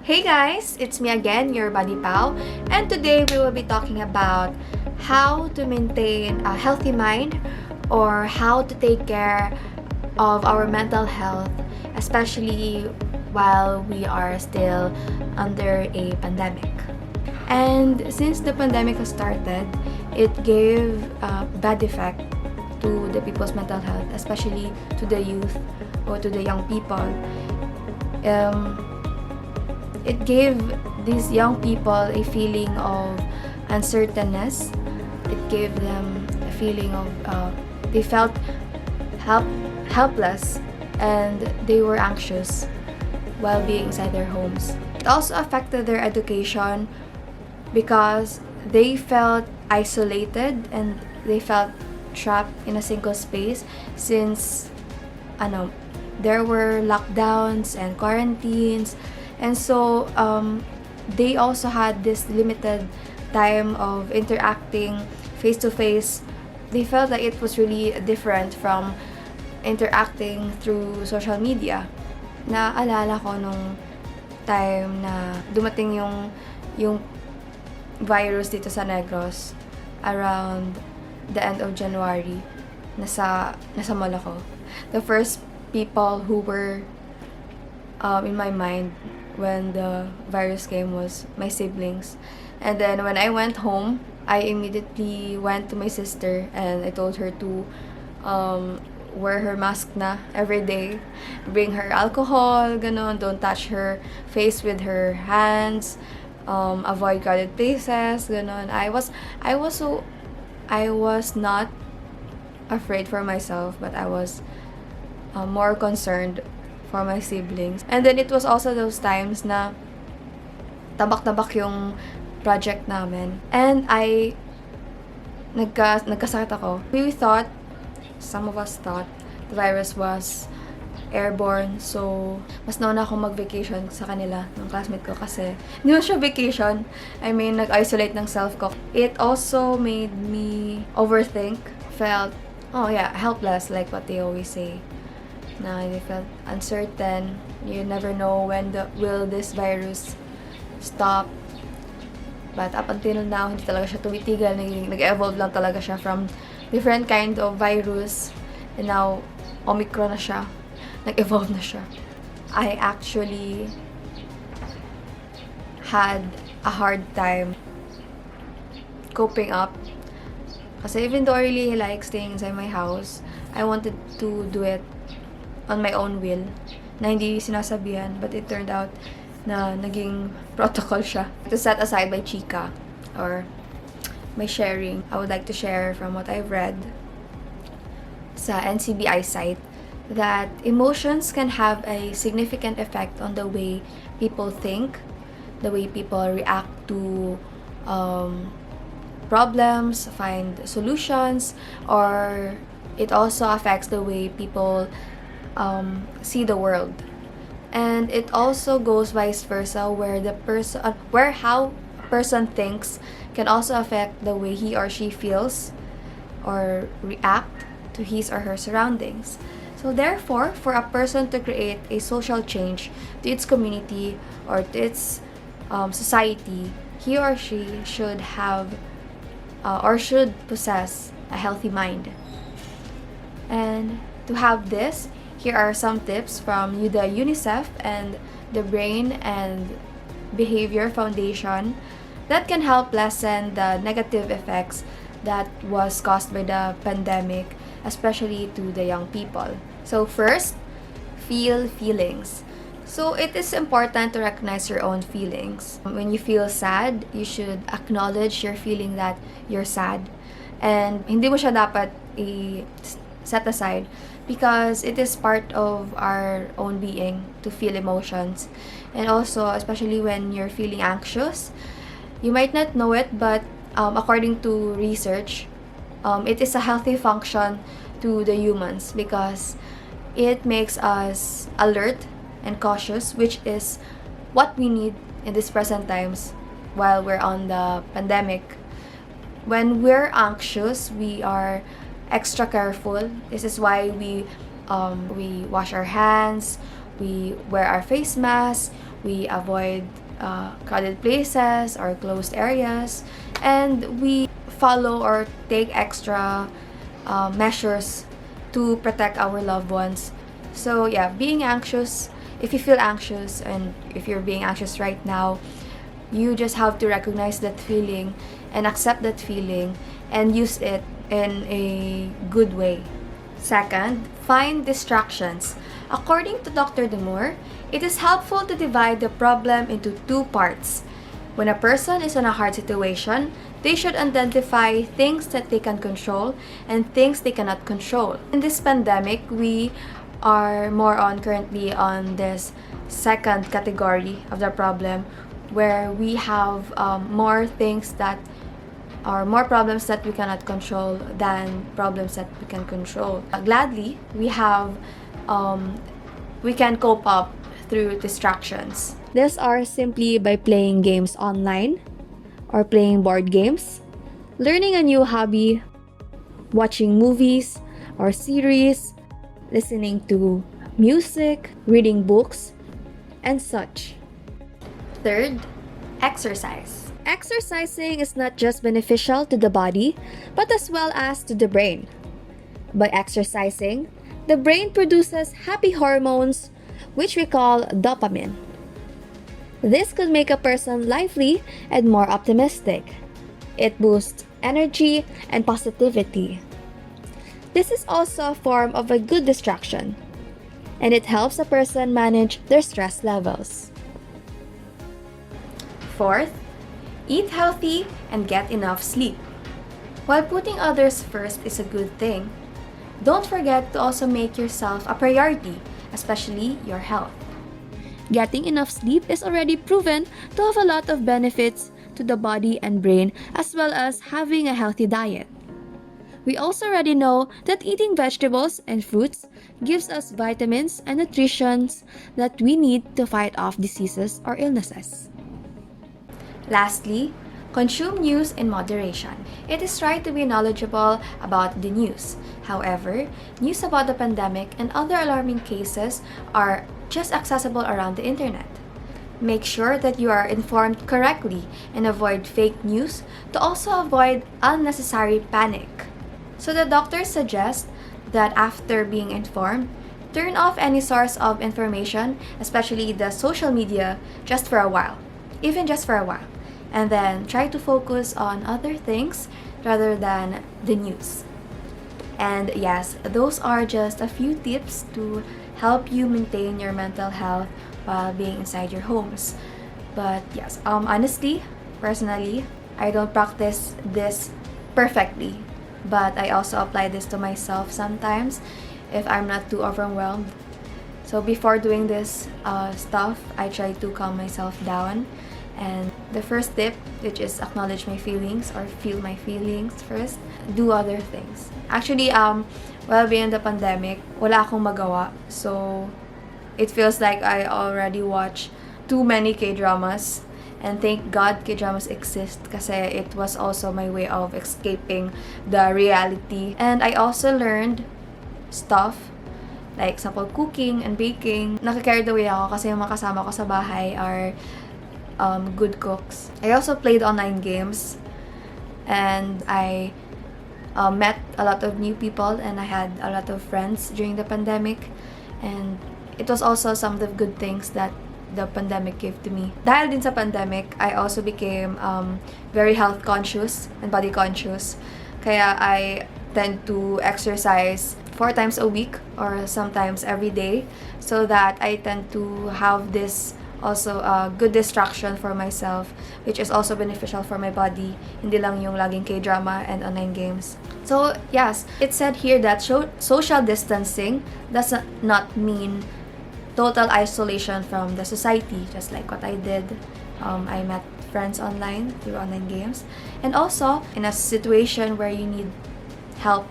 Hey guys, it's me again, your buddy pal, and today we will be talking about how to maintain a healthy mind or how to take care of our mental health, especially while we are still under a pandemic. And since the pandemic has started, it gave a bad effect to the people's mental health, especially to the youth or to the young people. It gave these young people a feeling of uncertainness. It gave them a feeling of they felt helpless and they were anxious while being inside their homes. It also affected their education because they felt isolated and they felt trapped in a single space since there were lockdowns and quarantines, and so they also had this limited time of interacting face to face. They felt that it was really different from interacting through social media. Naalala ko nung time na dumating yung virus dito sa Negros around the end of January. Nasa mall ako. The first people who were in my mind when the virus came was my siblings. And then when I went home, I immediately went to my sister and I told her to wear her mask na every day. Bring her alcohol, ganon. Don't touch her face with her hands. Avoid crowded places, ganon. I was not afraid for myself, but I was more concerned for my siblings. And then it was also those times na tabak-tabak yung project namin. And nagkasakit ako. Some of us thought the virus was airborne. So, mas nauna akong mag-vacation sa kanila ng classmate ko kasi hindi mo siya vacation. I mean, nag-isolate ng self ko. It also made me overthink. Felt, helpless, like what they always say. Na they felt uncertain. You never know when will this virus stop. But up until now, hindi talaga siya tumitigil. Nag-evolve lang talaga siya from different kind of virus. And now, Omicron na siya. Nag-evolve na siya. I actually had a hard time coping up. Kasi even though I really like staying inside my house, I wanted to do it on my own will, na hindi sinasabihan, but it turned out na naging protocol siya. To set aside my chika, or my sharing, I would like to share from what I've read sa NCBI site, that emotions can have a significant effect on the way people think, the way people react to problems, find solutions, or it also affects the way people see the world. And it also goes vice versa, where how a person thinks can also affect the way he or she feels or react to his or her surroundings. So therefore, for a person to create a social change to its community or to its society, he or she should have or should possess a healthy mind. And to have this, here are some tips from the UNICEF and the Brain and Behavior Foundation that can help lessen the negative effects that was caused by the pandemic, especially to the young people. So first, feel feelings. So it is important to recognize your own feelings. When you feel sad, you should acknowledge your feeling that you're sad. And hindi mo siya dapat set aside because it is part of our own being to feel emotions. And also, especially when you're feeling anxious, you might not know it, but according to research, it is a healthy function to the humans because it makes us alert and cautious, which is what we need in these present times while we're on the pandemic. When we're anxious, we are extra careful. This is why we wash our hands, we wear our face masks, we avoid crowded places or closed areas, and we follow or take extra measures to protect our loved ones. So yeah, being anxious, if you feel anxious and if you're being anxious right now, you just have to recognize that feeling and accept that feeling and use it in a good way. Second, find distractions. According to Dr. Demore, it is helpful to divide the problem into two parts. When a person is in a hard situation, they should identify things that they can control and things they cannot control. In this pandemic, we are more on currently on this second category of the problem, where we have more things that are more problems that we cannot control than problems that we can control. Gladly, we can cope up through distractions. These are simply by playing games online or playing board games, learning a new hobby, watching movies or series, listening to music, reading books, and such. Third, exercise. Exercising is not just beneficial to the body, but as well as to the brain. By exercising, the brain produces happy hormones, which we call dopamine. This could make a person lively and more optimistic. It boosts energy and positivity. This is also a form of a good distraction, and it helps a person manage their stress levels. Fourth, eat healthy and get enough sleep. While putting others first is a good thing, don't forget to also make yourself a priority, especially your health. Getting enough sleep is already proven to have a lot of benefits to the body and brain, as well as having a healthy diet. We also already know that eating vegetables and fruits gives us vitamins and nutrients that we need to fight off diseases or illnesses. Lastly, consume news in moderation. It is right to be knowledgeable about the news. However, news about the pandemic and other alarming cases are just accessible around the internet. Make sure that you are informed correctly and avoid fake news to also avoid unnecessary panic. So the doctors suggest that after being informed, turn off any source of information, especially the social media, just for a while, even just for a while, and then try to focus on other things rather than the news. And yes, those are just a few tips to help you maintain your mental health while being inside your homes. But yes, honestly, personally, I don't practice this perfectly, but I also apply this to myself sometimes if I'm not too overwhelmed. So before doing this stuff, I try to calm myself down. And the first tip, which is acknowledge my feelings or feel my feelings first, do other things. Actually, while being in the pandemic, wala akong magawa. So it feels like I already watched too many K-dramas. And thank God K-dramas exist kasi it was also my way of escaping the reality. And I also learned stuff like example cooking and baking. Nakakarried away ako kasi yung mga kasama ko sa bahay are good cooks. I also played online games, and I met a lot of new people, and I had a lot of friends during the pandemic, and it was also some of the good things that the pandemic gave to me. Dahil din sa pandemic, I also became very health conscious and body conscious. Kaya I tend to exercise 4 times a week or sometimes every day, so that I tend to have this also a good distraction for myself, which is also beneficial for my body, hindi lang yung laging K-drama and online games. So yes, it said here that social distancing does not mean total isolation from the society, just like what I did. I met friends online through online games, and also in a situation where you need help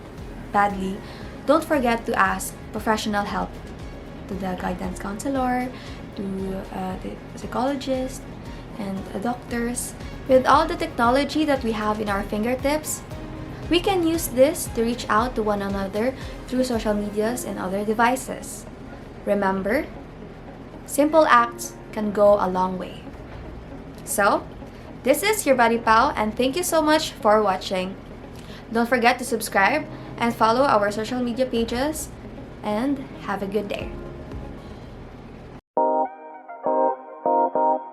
badly, don't forget to ask professional help to the guidance counselor, to the psychologist, and doctors. With all the technology that we have in our fingertips, we can use this to reach out to one another through social medias and other devices. Remember, simple acts can go a long way. So, this is your Buddy Pal, and thank you so much for watching. Don't forget to subscribe and follow our social media pages, and have a good day.